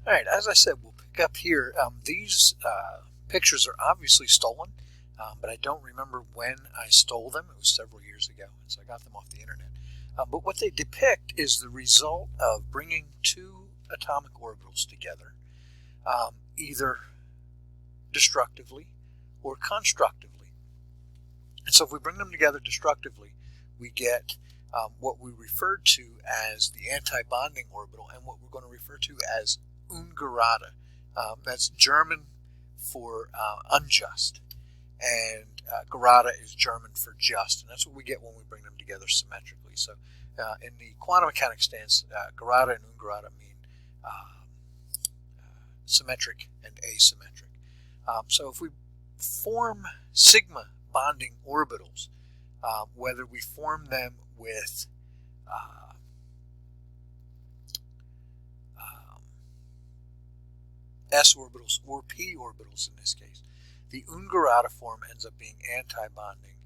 All right, as I said, we'll pick up here. These pictures are obviously stolen, but I don't remember when I stole them. It was several years ago, and so I got them off the internet. But what they depict is the result of bringing two atomic orbitals together, either destructively or constructively. And so if we bring them together destructively, we get what we refer to as the anti-bonding orbital and what we're going to refer to as ungerade. That's German for unjust, and gerade is German for just, and that's what we get when we bring them together symmetrically. So in the quantum mechanics stance, gerade and ungerade mean symmetric and asymmetric. So if we form sigma bonding orbitals, whether we form them with s orbitals or p orbitals in this case, the ungerade form ends up being anti-bonding,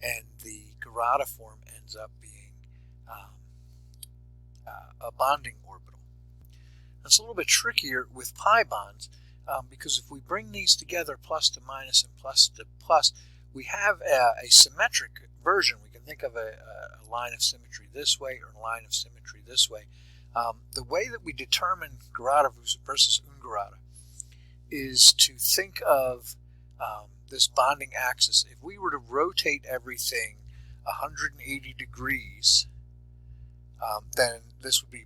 and the gerade form ends up being a bonding orbital. It's a little bit trickier with pi bonds because if we bring these together, plus to minus and plus to plus, we have a symmetric version. We can think of a line of symmetry this way or a line of symmetry this way. The way that we determine gerade versus ungerade is to think of this bonding axis. If we were to rotate everything 180 degrees, then this would be,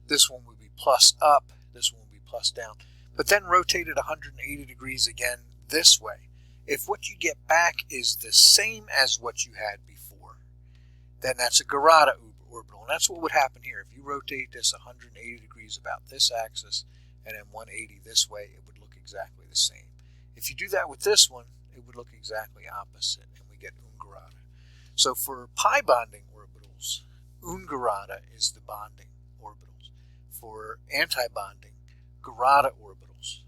this one would be plus up, this one would be plus down, but then rotate it 180 degrees again this way. If what you get back is the same as what you had before, then that's a gerade orbital, and that's what would happen here. If you rotate this 180 degrees about this axis and then 180 this way, it would look exactly the same. If you do that with this one, it would look exactly opposite, and we get ungerade. So for pi bonding orbitals, ungerade is the bonding orbitals. For anti-bonding, gerade orbitals.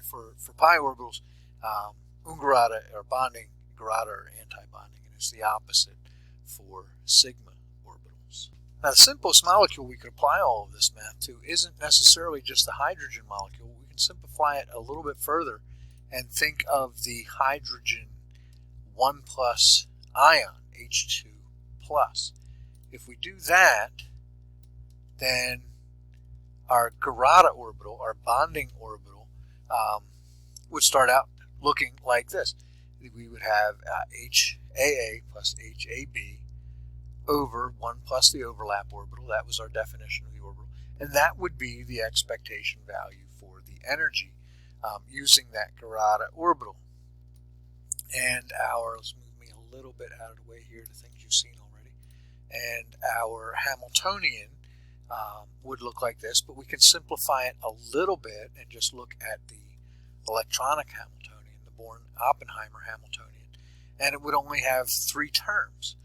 For pi orbitals, ungerade are bonding, gerade are anti-bonding, and it's the opposite for sigma orbitals. Now, the simplest molecule we could apply all of this math to isn't necessarily just the hydrogen molecule. We can simplify it a little bit further and think of the hydrogen 1 plus ion, H2 plus. If we do that, then our gerade orbital, our bonding orbital, would start out looking like this. We would have HAA plus HAB over 1 plus the overlap orbital. That was our definition of the orbital. And that would be the expectation value for the energy using that gerade orbital. And let's move me a little bit out of the way here to things you've seen already. And our Hamiltonian would look like this, but we can simplify it a little bit and just look at the electronic Hamiltonian, the Born-Oppenheimer Hamiltonian, and it would only have 3 terms.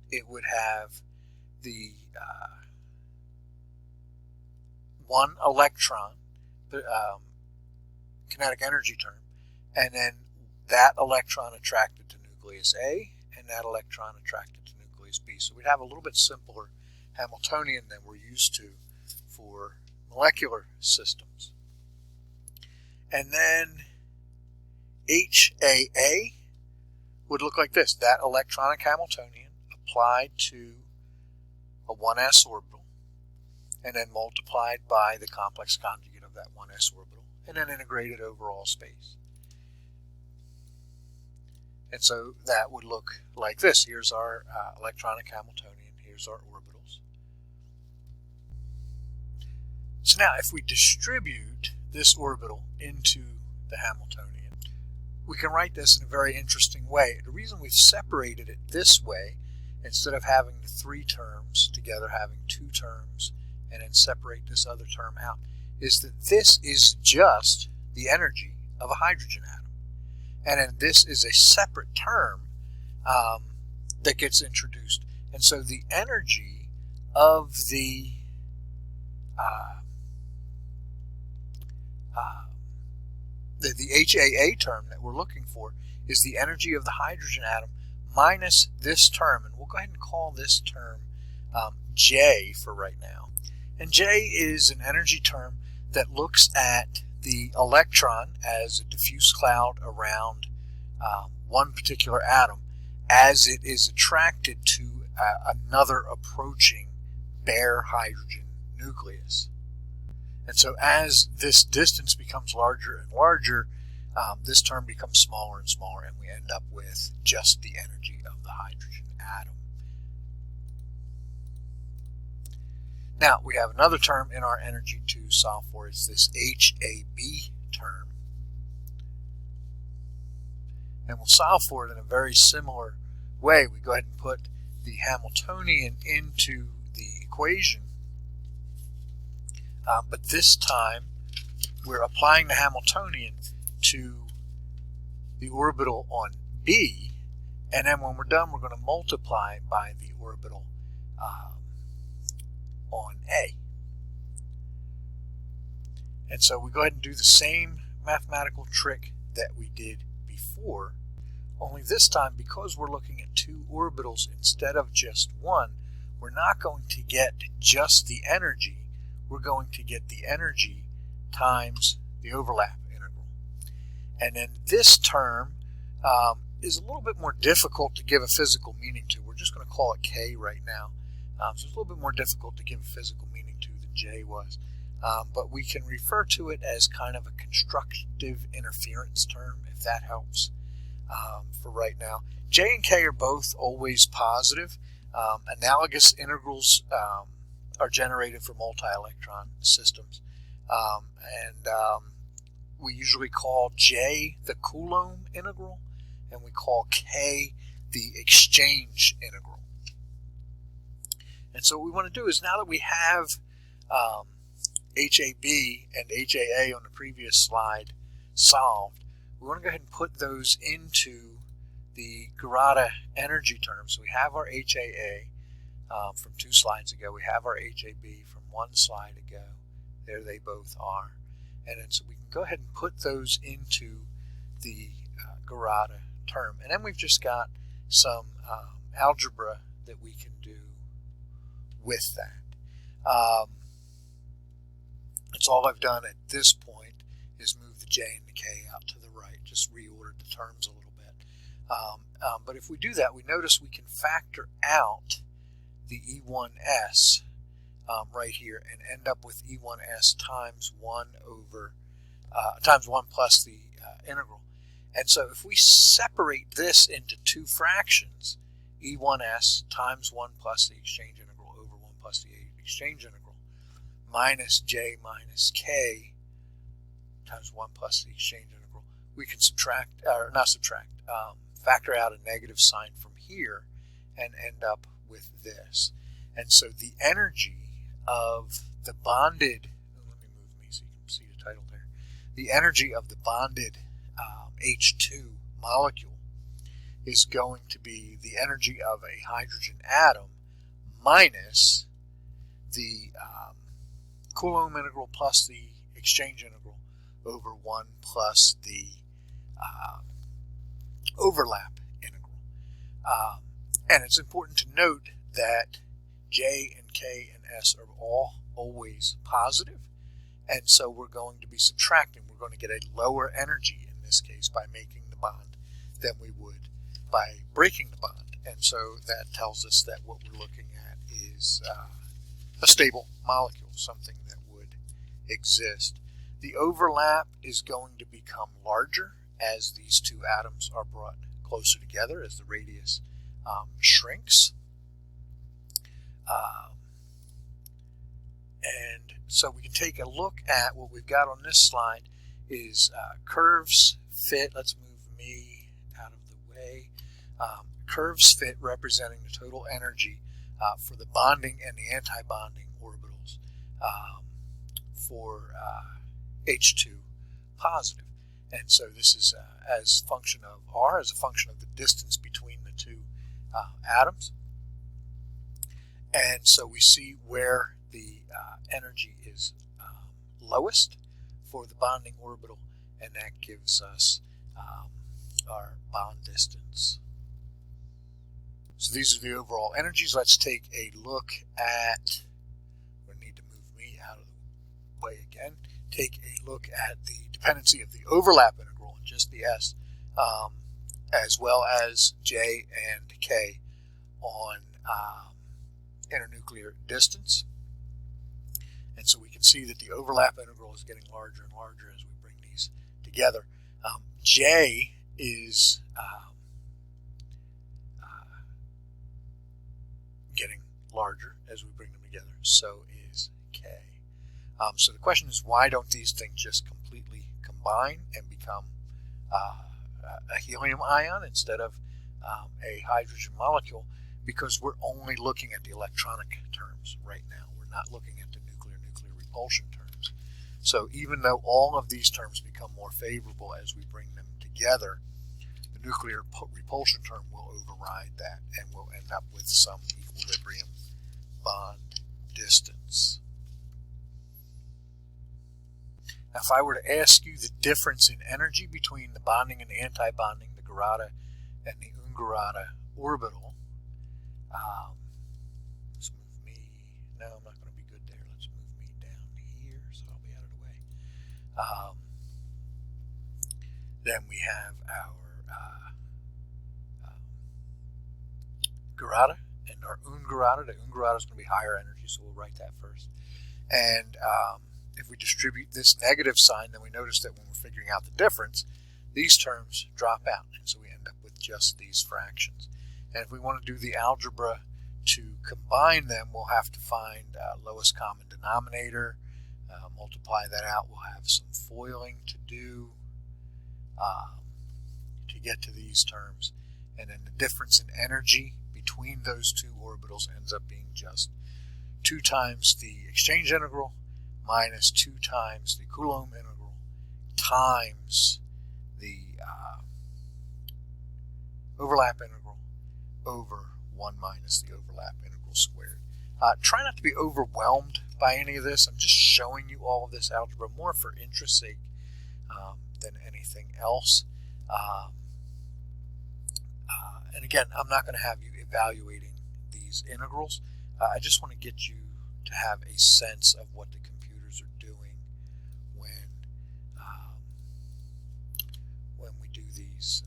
It would have the 1 electron, kinetic energy term, and then that electron attracted to nucleus A, and that electron attracted to nucleus B. So we'd have a little bit simpler Hamiltonian than we're used to for molecular systems. And then HAA would look like this. That electronic Hamiltonian applied to a 1s orbital and then multiplied by the complex conjugate of that 1s orbital and then integrated over all space. And so that would look like this. Here's our electronic Hamiltonian. Here's our orbitals. So now if we distribute this orbital into the Hamiltonian, we can write this in a very interesting way. The reason we've separated it this way, instead of having the 3 terms together, having 2 terms, and then separate this other term out, is that this is just the energy of a hydrogen atom. And then this is a separate term that gets introduced. And so the energy of the HAA term that we're looking for is the energy of the hydrogen atom minus this term. And we'll go ahead and call this term J for right now. And J is an energy term that looks at the electron as a diffuse cloud around one particular atom as it is attracted to another approaching bare hydrogen nucleus. And so as this distance becomes larger and larger, this term becomes smaller and smaller, and we end up with just the energy of the hydrogen atom. Now, we have another term in our energy to solve for. It's this HAB term. And we'll solve for it in a very similar way. We go ahead and put the Hamiltonian into the equation. But this time, we're applying the Hamiltonian to the orbital on B. And then when we're done, we're going to multiply by the orbital on A. And so we go ahead and do the same mathematical trick that we did before, only this time, because we're looking at two orbitals instead of just one, we're not going to get just the energy, we're going to get the energy times the overlap integral. And then this term is a little bit more difficult to give a physical meaning to. We're just going to call it K right now. So it's a little bit more difficult to give a physical meaning to than J was. But we can refer to it as kind of a constructive interference term, if that helps for right now. J and K are both always positive. Analogous integrals are generated for multi-electron systems. We usually call J the Coulomb integral, and we call K the exchange integral. And so what we want to do is, now that we have HAB and HAA on the previous slide solved, we want to go ahead and put those into the Garada energy terms. So we have our HAA from 2 slides ago. We have our HAB from 1 slide ago. There they both are. And then so we can go ahead and put those into the Garada term. And then we've just got some algebra that we can do with that. It's all I've done at this point is move the J and the K out to the right, just reordered the terms a little bit. But if we do that, we notice we can factor out the E1s right here and end up with E1s times 1 plus the integral. And so if we separate this into 2 fractions, E1s times 1 plus the exchange integral over 1 plus the exchange integral, minus J minus K times 1 plus the exchange integral, we can factor out a negative sign from here and end up with this. And so the energy of the bonded, let me move me so you can see the title there, the energy of the bonded H2 molecule is going to be the energy of a hydrogen atom minus the Coulomb integral plus the exchange integral over 1 plus the overlap integral. And it's important to note that J and K and S are all always positive, and so we're going to be subtracting. We're going to get a lower energy in this case by making the bond than we would by breaking the bond. And so that tells us that what we're looking at is a stable molecule, something that would exist. The overlap is going to become larger as these 2 atoms are brought closer together, as the radius shrinks. And so we can take a look at what we've got on this slide is curves fit. Let's move me out of the way. Curves fit representing the total energy for the bonding and the anti-bonding orbitals for H2 positive. And so this is as a function of R, as a function of the distance between the 2 atoms. And so we see where the energy is lowest for the bonding orbital, and that gives us our bond distance. So these are the overall energies. Let's take a look at, we need to move me out of the way again, take a look at the dependency of the overlap integral and just the S, as well as J and K on internuclear distance. And so we can see that the overlap integral is getting larger and larger as we bring these together. J is getting larger as we bring them together. So is K. So the question is, why don't these things just completely combine and become a helium ion instead of a hydrogen molecule? Because we're only looking at the electronic terms right now. We're not looking at the nuclear repulsion terms. So even though all of these terms become more favorable as we bring them together, the nuclear repulsion term will override that, and we'll end up with some equilibrium bond distance. Now, if I were to ask you the difference in energy between the bonding and the anti-bonding, the Gerada and the Ungerada orbital, let's move me, no, I'm not going to be good there, let's move me down here so I'll be out of the way. Then we have our Gerada and our Ungerada. The Ungerada is going to be higher energy, so we'll write that first. And if we distribute this negative sign, then we notice that when we're figuring out the difference, these terms drop out, and so we end up with just these fractions. And if we want to do the algebra to combine them, we'll have to find lowest common denominator, multiply that out. We'll have some foiling to do to get to these terms. And then the difference in energy between those two orbitals ends up being just 2 times the exchange integral minus 2 times the Coulomb integral times the overlap integral over 1 minus the overlap integral squared. Try not to be overwhelmed by any of this. I'm just showing you all of this algebra more for interest's sake than anything else. And again, I'm not going to have you evaluating these integrals. I just want to get you to have a sense of what the computers are doing when we do these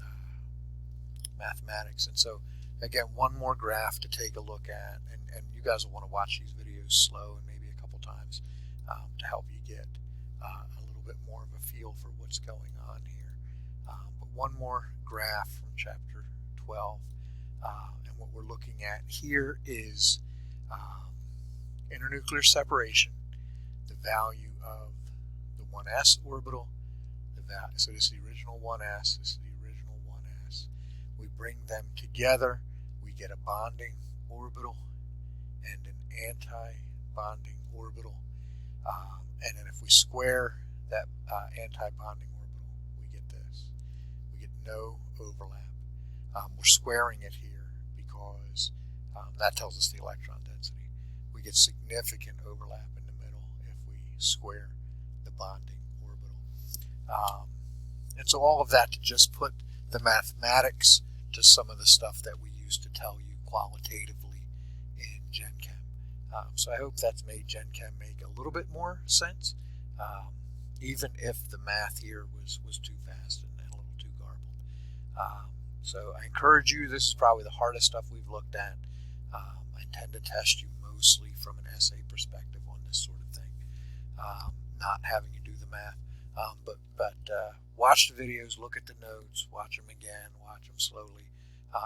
mathematics. And so, again, one more graph to take a look at, and you guys will want to watch these videos slow and maybe a couple times to help you get a little bit more of a feel for what's going on here. But one more graph from chapter 12, and what we're looking at here is internuclear separation, the value of the 1s orbital, so this is the original 1s, this is the original 1s. We bring them together, we get a bonding orbital and an anti-bonding orbital, and then if we square that anti-bonding orbital, we get this. We get no overlap. We're squaring it here because that tells us the electron density. We get significant overlap in the middle if we square the bonding orbital. And so all of that to just put the mathematics to some of the stuff that we used to tell you qualitatively in Gen Chem. So I hope that's made Gen Chem make a little bit more sense, even if the math here was too fast and a little too garbled. So I encourage you, this is probably the hardest stuff we've looked at. I intend to test you mostly from an essay perspective on this sort of thing, not having you do the math. But watch the videos, look at the notes, watch them again, watch them slowly.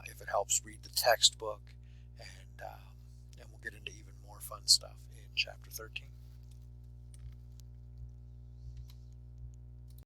If it helps, read the textbook, and we'll get into even more fun stuff in Chapter 13.